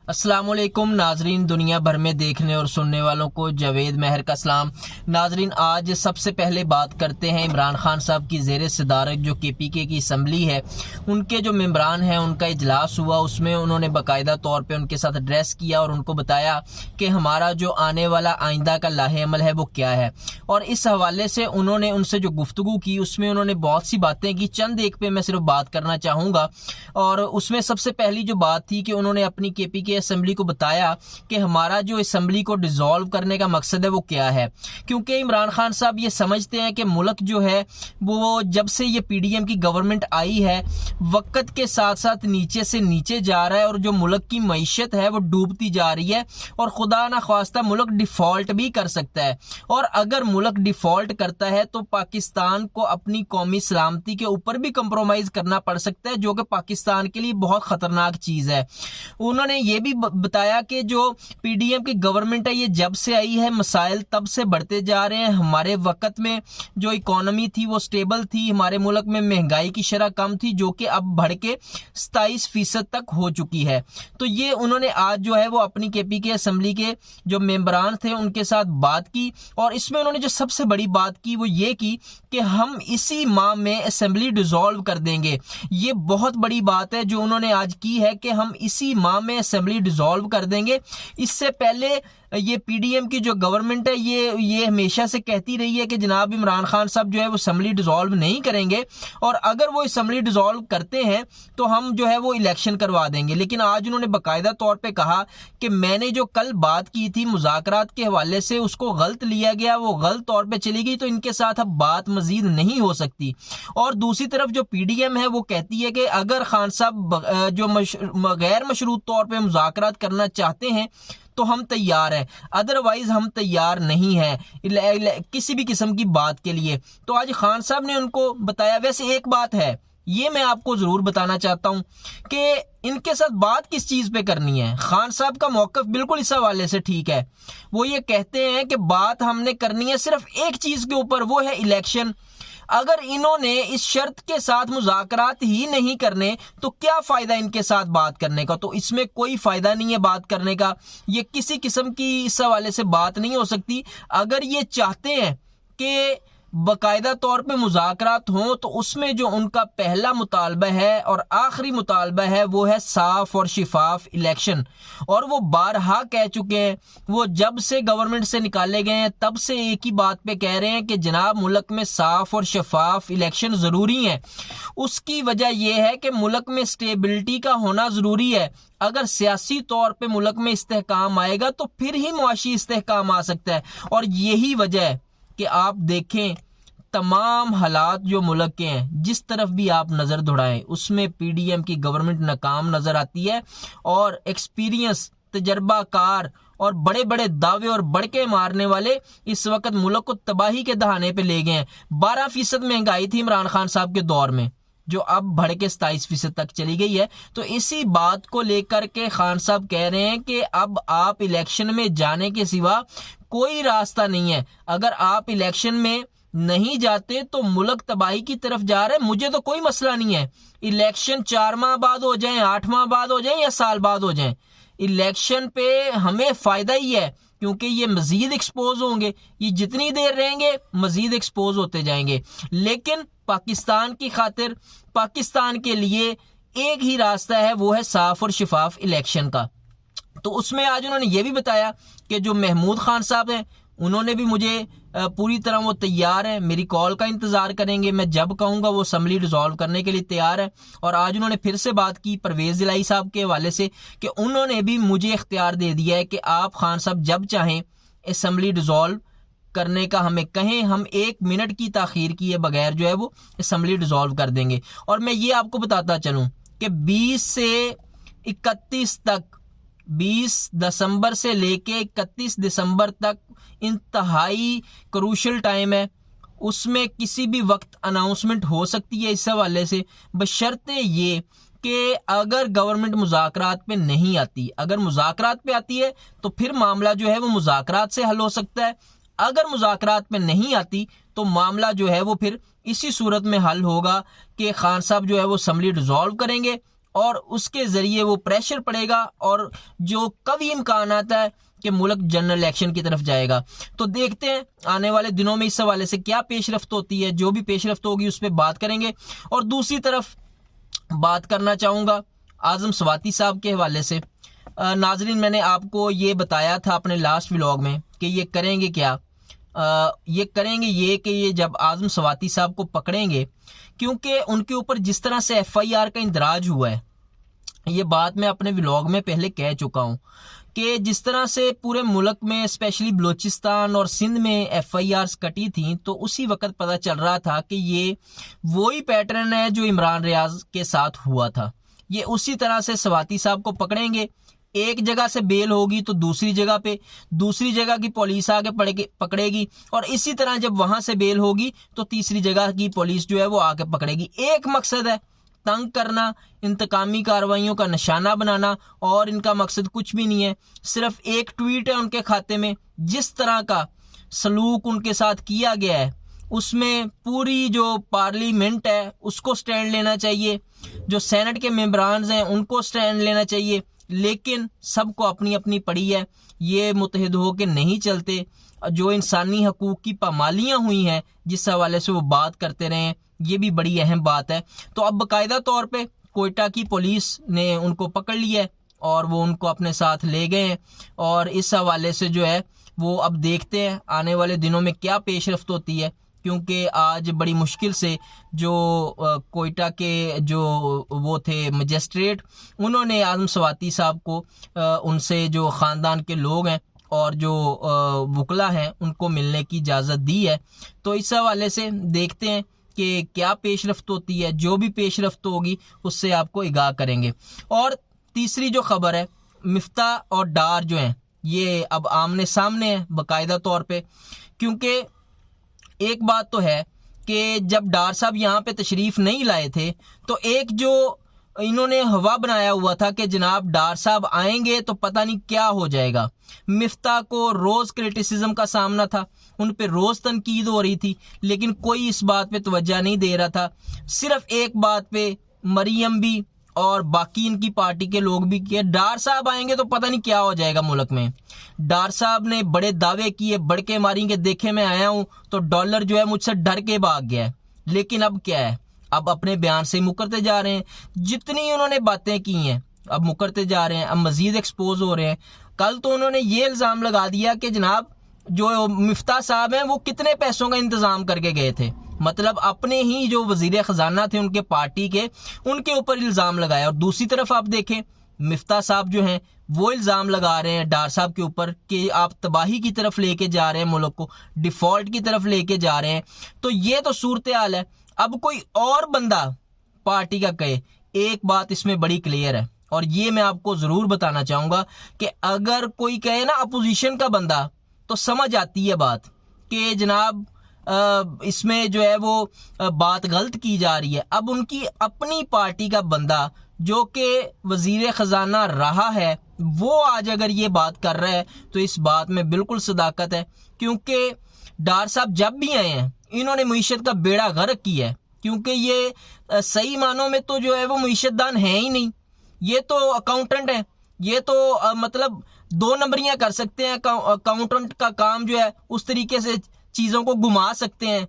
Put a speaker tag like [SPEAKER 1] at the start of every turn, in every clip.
[SPEAKER 1] السلام علیکم ناظرین، دنیا بھر میں دیکھنے اور سننے والوں کو جاوید مہر کا سلام۔ ناظرین، آج سب سے پہلے بات کرتے ہیں عمران خان صاحب کی زیر صدارت جو KPK کی اسمبلی ہے، ان کے جو ممبران ہیں ان کا اجلاس ہوا۔ اس میں انہوں نے باقاعدہ طور پہ ان کے ساتھ ایڈریس کیا اور ان کو بتایا کہ ہمارا جو آنے والا آئندہ کا لاہ عمل ہے وہ کیا ہے، اور اس حوالے سے انہوں نے ان سے جو گفتگو کی اس میں انہوں نے بہت سی باتیں کی۔ چند ایک پہ میں صرف بات کرنا چاہوں گا، اور اس میں سب سے پہلی جو بات تھی کہ انہوں نے اپنی KPK اسمبلی کو بتایا کہ ہمارا جو اسمبلی کو ڈیزالو کرنے کا مقصد ہے وہ کیا ہے، کیونکہ عمران خان صاحب یہ سمجھتے ہیں کہ ملک جو ہے وہ جب سے یہ PDM کی گورنمنٹ آئی ہے وقت کے ساتھ ساتھ نیچے سے نیچے جا رہا ہے، اور جو ملک کی معیشت ہے وہ ڈوبتی جا رہی ہے، اور خدا نہ خواستہ ملک ڈیفالٹ بھی کر سکتا ہے، اور اگر ملک ڈیفالٹ کرتا ہے تو پاکستان کو اپنی قومی سلامتی کے اوپر بھی کمپرومائز کرنا پڑ سکتا ہے، جو کہ پاکستان کے لیے بہت خطرناک چیز ہے۔ انہوں نے یہ بھی بتایا کہ جو PDM کی گورنمنٹ ہے یہ جب سے آئی ہے مسائل تب سے بڑھتے جا رہے ہیں۔ ہمارے وقت میں جو اکانومی تھی وہ سٹیبل تھی، ہمارے ملک میں مہنگائی کی شرح کم تھی جو کہ اب بڑھ کے 27% تک ہو چکی ہے۔ تو یہ انہوں نے آج جو ہے وہ اپنی KPK اسمبلی کے جو ممبران تھے ان کے ساتھ بات کی، اور اس میں انہوں نے جو سب سے بڑی بات کی وہ یہ کی کہ ہم اسی ماہ میں اسمبلی ڈیزالو کر دیں گے۔ یہ بہت بڑی بات ہے جو انہوں نے آج کی ہے کہ ہم اسی ماہ میں اسمبلی ڈیزالو کر دیں گے۔ اس سے پہلے یہ PDM کی جو گورنمنٹ ہے یہ ہمیشہ سے کہتی رہی ہے کہ جناب عمران خان صاحب جو ہے وہ اسمبلی ڈیزالو نہیں کریں گے، اور اگر وہ اسمبلی ڈیزالو کرتے ہیں تو ہم جو ہے وہ الیکشن کروا دیں گے۔ لیکن آج انہوں نے باقاعدہ طور پہ کہا کہ میں نے جو کل بات کی تھی مذاکرات کے حوالے سے اس کو غلط لیا گیا، وہ غلط طور پہ چلی گئی، تو ان کے ساتھ اب بات مزید نہیں ہو سکتی۔ اور دوسری طرف جو PDM ہے وہ کہتی ہے کہ اگر خان صاحب جو غیر مشروط طور پہ مذاکرات کرنا چاہتے ہیں تو ہم تیار ہیں، ادروائز ہم تیار نہیں ہیں کسی بھی قسم کی بات کے لیے۔ تو آج خان صاحب نے ان کو بتایا۔ ویسے ایک بات ہے، یہ میں آپ کو ضرور بتانا چاہتا ہوں کہ ان کے ساتھ بات کس چیز پہ کرنی ہے۔ خان صاحب کا موقف بالکل اس حوالے سے ٹھیک ہے، وہ یہ کہتے ہیں کہ بات ہم نے کرنی ہے صرف ایک چیز کے اوپر، وہ ہے الیکشن۔ اگر انہوں نے اس شرط کے ساتھ مذاکرات ہی نہیں کرنے تو کیا فائدہ ان کے ساتھ بات کرنے کا؟ تو اس میں کوئی فائدہ نہیں ہے بات کرنے کا، یہ کسی قسم کی اس حوالے سے بات نہیں ہو سکتی۔ اگر یہ چاہتے ہیں کہ باقاعدہ طور پہ مذاکرات ہوں تو اس میں جو ان کا پہلا مطالبہ ہے اور آخری مطالبہ ہے وہ ہے صاف اور شفاف الیکشن، اور وہ بارہا کہہ چکے ہیں، وہ جب سے گورنمنٹ سے نکالے گئے ہیں تب سے ایک ہی بات پہ کہہ رہے ہیں کہ جناب ملک میں صاف اور شفاف الیکشن ضروری ہیں۔ اس کی وجہ یہ ہے کہ ملک میں سٹیبلٹی کا ہونا ضروری ہے۔ اگر سیاسی طور پہ ملک میں استحکام آئے گا تو پھر ہی معاشی استحکام آ سکتا ہے، اور یہی وجہ ہے کہ آپ دیکھیں تمام حالات جو ملک کے ہیں جس طرف بھی آپ نظر دوڑائیں اس میں PDM کی گورنمنٹ ناکام نظر آتی ہے، اور ایکسپیرینس، تجربہ کار اور بڑے بڑے دعوے اور بڑکے مارنے والے اس وقت ملک کو تباہی کے دہانے پہ لے گئے ہیں۔ 12% مہنگائی تھی عمران خان صاحب کے دور میں جو اب بڑھ کے 27% تک چلی گئی ہے۔ تو اسی بات کو لے کر کے خان صاحب کہہ رہے ہیں کہ اب آپ الیکشن میں جانے کے سوا کوئی راستہ نہیں ہے۔ اگر آپ الیکشن میں نہیں جاتے تو ملک تباہی کی طرف جا رہا ہے، مجھے تو کوئی مسئلہ نہیں ہے، الیکشن 4 ماہ بعد ہو جائیں، 8 ماہ بعد ہو جائیں یا سال بعد ہو جائیں، الیکشن پہ ہمیں فائدہ ہی ہے، کیونکہ یہ مزید ایکسپوز ہوں گے، یہ جتنی دیر رہیں گے مزید ایکسپوز ہوتے جائیں گے۔ لیکن پاکستان کی خاطر، پاکستان کے لیے ایک ہی راستہ ہے، وہ ہے صاف اور شفاف الیکشن کا۔ تو اس میں آج انہوں نے یہ بھی بتایا کہ جو محمود خان صاحب ہیں انہوں نے بھی مجھے پوری طرح وہ تیار ہیں، میری کال کا انتظار کریں گے، میں جب کہوں گا وہ اسمبلی ڈیزالو کرنے کے لیے تیار ہے۔ اور آج انہوں نے پھر سے بات کی پرویز الہی صاحب کے حوالے سے کہ انہوں نے بھی مجھے اختیار دے دیا ہے کہ آپ خان صاحب جب چاہیں اسمبلی ڈیزالو کرنے کا ہمیں کہیں، ہم 1 منٹ کی تاخیر کیے بغیر جو ہے وہ اسمبلی ڈیزالو کر دیں گے۔ اور میں یہ آپ کو بتاتا چلوں کہ 20 سے 31 تک، 20 دسمبر سے لے کے 31 دسمبر تک انتہائی کروشل ٹائم ہے، اس میں کسی بھی وقت اناؤنسمنٹ ہو سکتی ہے اس حوالے سے، بشرطے یہ کہ اگر گورنمنٹ مذاکرات پہ نہیں آتی، اگر مذاکرات پہ آتی ہے تو پھر معاملہ جو ہے وہ مذاکرات سے حل ہو سکتا ہے، اگر مذاکرات پہ نہیں آتی تو معاملہ جو ہے وہ پھر اسی صورت میں حل ہوگا کہ خان صاحب جو ہے وہ اسمبلی ڈیزالو کریں گے اور اس کے ذریعے وہ پریشر پڑے گا اور جو قوی امکانات ہے کہ ملک جنرل الیکشن کی طرف جائے گا۔ تو دیکھتے ہیں آنے والے دنوں میں اس حوالے سے کیا پیش رفت ہوتی ہے، جو بھی پیش رفت ہوگی اس پہ بات کریں گے۔ اور دوسری طرف بات کرنا چاہوں گا اعظم سواتی صاحب کے حوالے سے۔ ناظرین، میں نے آپ کو یہ بتایا تھا اپنے لاسٹ ولاگ میں کہ یہ کریں گے کیا، یہ کریں گے یہ کہ یہ جب اعظم سواتی صاحب کو پکڑیں گے، کیونکہ ان کے اوپر جس طرح سے ایف آئی آر کا اندراج ہوا ہے، یہ بات میں اپنے ولاگ میں پہلے کہہ چکا ہوں کہ جس طرح سے پورے ملک میں اسپیشلی بلوچستان اور سندھ میں ایف آئی آرز کٹی تھیں، تو اسی وقت پتہ چل رہا تھا کہ یہ وہی پیٹرن ہے جو عمران ریاض کے ساتھ ہوا تھا۔ یہ اسی طرح سے سواتی صاحب کو پکڑیں گے، ایک جگہ سے بیل ہوگی تو دوسری جگہ کی پولیس آگے پکڑے گی، اور اسی طرح جب وہاں سے بیل ہوگی تو تیسری جگہ کی پولیس جو ہے وہ آ کے پکڑے گی۔ ایک مقصد ہے، تنگ کرنا، انتقامی کارروائیوں کا نشانہ بنانا، اور ان کا مقصد کچھ بھی نہیں ہے، صرف ایک ٹویٹ ہے ان کے کھاتے میں۔ جس طرح کا سلوک ان کے ساتھ کیا گیا ہے اس میں پوری جو پارلیمنٹ ہے اس کو سٹینڈ لینا چاہیے، جو سینٹ کے ممبرانز ہیں ان کو سٹینڈ لینا چاہیے، لیکن سب کو اپنی اپنی پڑی ہے، یہ متحد ہو کے نہیں چلتے۔ جو انسانی حقوق کی پامالیاں ہوئی ہیں جس حوالے سے وہ بات کرتے رہے ہیں، یہ بھی بڑی اہم بات ہے۔ تو اب باقاعدہ طور پہ کوئٹہ کی پولیس نے ان کو پکڑ لیا ہے اور وہ ان کو اپنے ساتھ لے گئے ہیں، اور اس حوالے سے جو ہے وہ اب دیکھتے ہیں آنے والے دنوں میں کیا پیش رفت ہوتی ہے، کیونکہ آج بڑی مشکل سے جو کوئٹہ کے جو وہ تھے مجسٹریٹ، انہوں نے اعظم سواتی صاحب کو ان سے جو خاندان کے لوگ ہیں اور جو وکلا ہیں ان کو ملنے کی اجازت دی ہے۔ تو اس حوالے سے دیکھتے ہیں کہ کیا پیش رفت ہوتی ہے، جو بھی پیش رفت ہوگی اس سے آپ کو آگاہ کریں گے۔ اور تیسری جو خبر ہے، مفتاح اور ڈار جو ہیں یہ اب آمنے سامنے ہیں باقاعدہ طور پہ، کیونکہ ایک بات تو ہے کہ جب ڈار صاحب یہاں پہ تشریف نہیں لائے تھے تو ایک جو انہوں نے ہوا بنایا ہوا تھا کہ جناب ڈار صاحب آئیں گے تو پتہ نہیں کیا ہو جائے گا۔ مفتاح کو روز کرٹیسزم کا سامنا تھا، ان پہ روز تنقید ہو رہی تھی، لیکن کوئی اس بات پہ توجہ نہیں دے رہا تھا۔ صرف ایک بات پہ مریم بھی اور باقی ان کی پارٹی کے لوگ بھی کہ ڈار صاحب آئیں گے تو پتہ نہیں کیا ہو جائے گا ملک میں۔ ڈار صاحب نے بڑے دعوے کیے، بڑکے ماری کہ دیکھے میں آیا ہوں تو ڈالر جو ہے مجھ سے ڈر کے بھاگ گیا ہے، لیکن اب کیا ہے، اب اپنے بیان سے مکرتے جا رہے ہیں، جتنی انہوں نے باتیں کی ہیں اب مکرتے جا رہے ہیں، اب مزید ایکسپوز ہو رہے ہیں۔ کل تو انہوں نے یہ الزام لگا دیا کہ جناب جو مفتاح صاحب ہیں وہ کتنے پیسوں کا انتظام کر کے گئے تھے، مطلب اپنے ہی جو وزیر خزانہ تھے ان کے پارٹی کے، ان کے اوپر الزام لگایا۔ اور دوسری طرف آپ دیکھیں مفتاح صاحب جو ہیں وہ الزام لگا رہے ہیں ڈار صاحب کے اوپر کہ آپ تباہی کی طرف لے کے جا رہے ہیں ملک کو، ڈیفالٹ کی طرف لے کے جا رہے ہیں۔ تو یہ تو صورتحال ہے۔ اب کوئی اور بندہ پارٹی کا کہے، ایک بات اس میں بڑی کلیئر ہے اور یہ میں آپ کو ضرور بتانا چاہوں گا کہ اگر کوئی کہے نا اپوزیشن کا بندہ، تو سمجھ آتی ہے بات کہ جناب اس میں جو ہے وہ بات غلط کی جا رہی ہے۔ اب ان کی اپنی پارٹی کا بندہ جو کہ وزیر خزانہ رہا ہے وہ آج اگر یہ بات کر رہا ہے تو اس بات میں بالکل صداقت ہے، کیونکہ ڈار صاحب جب بھی آئے ہیں انہوں نے معیشت کا بیڑا غرق کیا ہے، کیونکہ یہ صحیح معنوں میں تو جو ہے وہ معیشت دان ہیں ہی نہیں، یہ تو اکاؤنٹنٹ ہیں، یہ تو مطلب دو نمبریاں کر سکتے ہیں۔ اکاؤنٹنٹ کا کام جو ہے اس طریقے سے چیزوں کو گھما سکتے ہیں،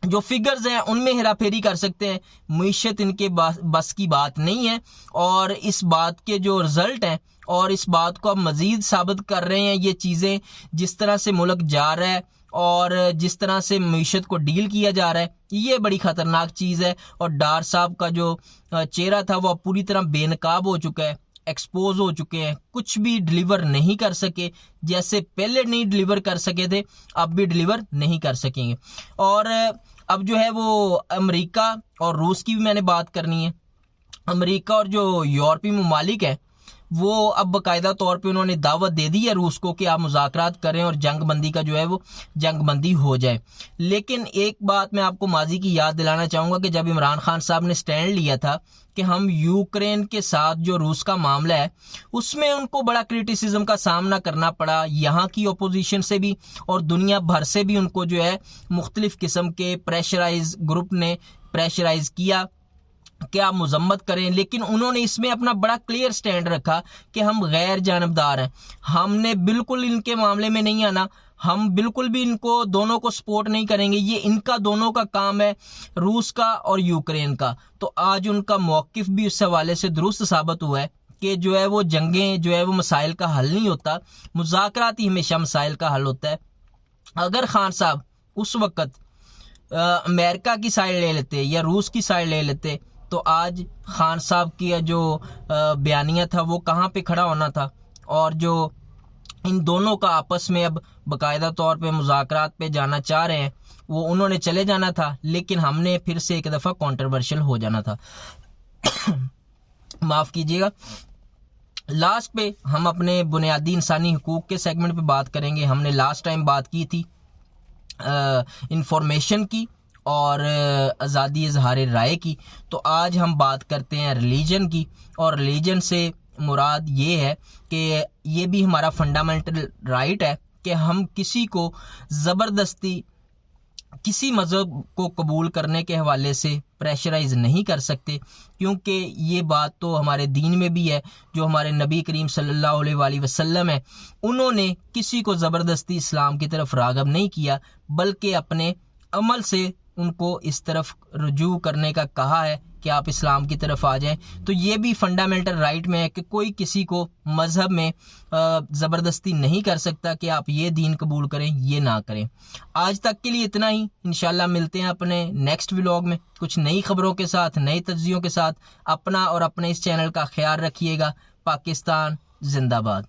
[SPEAKER 1] جو فگرز ہیں ان میں ہیرا پھیری کر سکتے ہیں۔ معیشت ان کے بس کی بات نہیں ہے، اور اس بات کے جو رزلٹ ہیں اور اس بات کو اب مزید ثابت کر رہے ہیں یہ چیزیں، جس طرح سے ملک جا رہا ہے اور جس طرح سے معیشت کو ڈیل کیا جا رہا ہے، یہ بڑی خطرناک چیز ہے۔ اور ڈار صاحب کا جو چہرہ تھا وہ پوری طرح بے نقاب ہو چکا ہے، ایکسپوز ہو چکے ہیں، کچھ بھی ڈلیور نہیں کر سکے، جیسے پہلے نہیں ڈلیور کر سکے تھے اب بھی ڈلیور نہیں کر سکیں گے۔ اور اب جو ہے وہ امریکہ اور روس کی بھی میں نے بات کرنی ہے۔ امریکہ اور جو یورپی ممالک ہیں وہ اب باقاعدہ طور پہ انہوں نے دعوت دے دی ہے روس کو کہ آپ مذاکرات کریں اور جنگ بندی کا جو ہے وہ جنگ بندی ہو جائے۔ لیکن ایک بات میں آپ کو ماضی کی یاد دلانا چاہوں گا کہ جب عمران خان صاحب نے سٹینڈ لیا تھا کہ ہم یوکرین کے ساتھ جو روس کا معاملہ ہے اس میں ان کو بڑا کرٹیسزم کا سامنا کرنا پڑا، یہاں کی اپوزیشن سے بھی اور دنیا بھر سے بھی ان کو جو ہے مختلف قسم کے پریشرائز گروپ نے پریشرائز کیا، کہ آپ مذمت کریں، لیکن انہوں نے اس میں اپنا بڑا کلیئر سٹینڈ رکھا کہ ہم غیر جانبدار ہیں، ہم نے بالکل ان کے معاملے میں نہیں آنا، ہم بالکل بھی ان کو دونوں کو سپورٹ نہیں کریں گے، یہ ان کا دونوں کا کام ہے، روس کا اور یوکرین کا۔ تو آج ان کا موقف بھی اس حوالے سے درست ثابت ہوا ہے کہ جو ہے وہ جنگیں جو ہے وہ مسائل کا حل نہیں ہوتا، مذاکرات ہی ہمیشہ مسائل کا حل ہوتا ہے۔ اگر خان صاحب اس وقت امریکہ کی سائڈ لے لیتے یا روس کی سائڈ لے لیتے تو آج خان صاحب کی جو بیانیہ تھا وہ کہاں پہ کھڑا ہونا تھا، اور جو ان دونوں کا آپس میں اب باقاعدہ طور پہ مذاکرات پہ جانا چاہ رہے ہیں وہ انہوں نے چلے جانا تھا، لیکن ہم نے پھر سے ایک دفعہ کانٹروورشل ہو جانا تھا۔ معاف کیجیے گا۔ لاسٹ پہ ہم اپنے بنیادی انسانی حقوق کے سیگمنٹ پہ بات کریں گے۔ ہم نے لاسٹ ٹائم بات کی تھی انفارمیشن کی اور آزادی اظہار رائے کی، تو آج ہم بات کرتے ہیں ریلیجن کی، اور ریلیجن سے مراد یہ ہے کہ یہ بھی ہمارا فنڈامنٹل رائٹ ہے کہ ہم کسی کو زبردستی کسی مذہب کو قبول کرنے کے حوالے سے پریشرائز نہیں کر سکتے، کیونکہ یہ بات تو ہمارے دین میں بھی ہے۔ جو ہمارے نبی کریم صلی اللہ علیہ وآلہ وسلم ہے، انہوں نے کسی کو زبردستی اسلام کی طرف راغب نہیں کیا، بلکہ اپنے عمل سے ان کو اس طرف رجوع کرنے کا کہا ہے کہ آپ اسلام کی طرف آ جائیں۔ تو یہ بھی فنڈامنٹل رائٹ میں ہے کہ کوئی کسی کو مذہب میں زبردستی نہیں کر سکتا کہ آپ یہ دین قبول کریں یہ نہ کریں۔ آج تک کے لیے اتنا ہی، انشاءاللہ ملتے ہیں اپنے نیکسٹ ولاگ میں کچھ نئی خبروں کے ساتھ، نئی تجزیوں کے ساتھ۔ اپنا اور اپنے اس چینل کا خیال رکھیے گا۔ پاکستان زندہ باد۔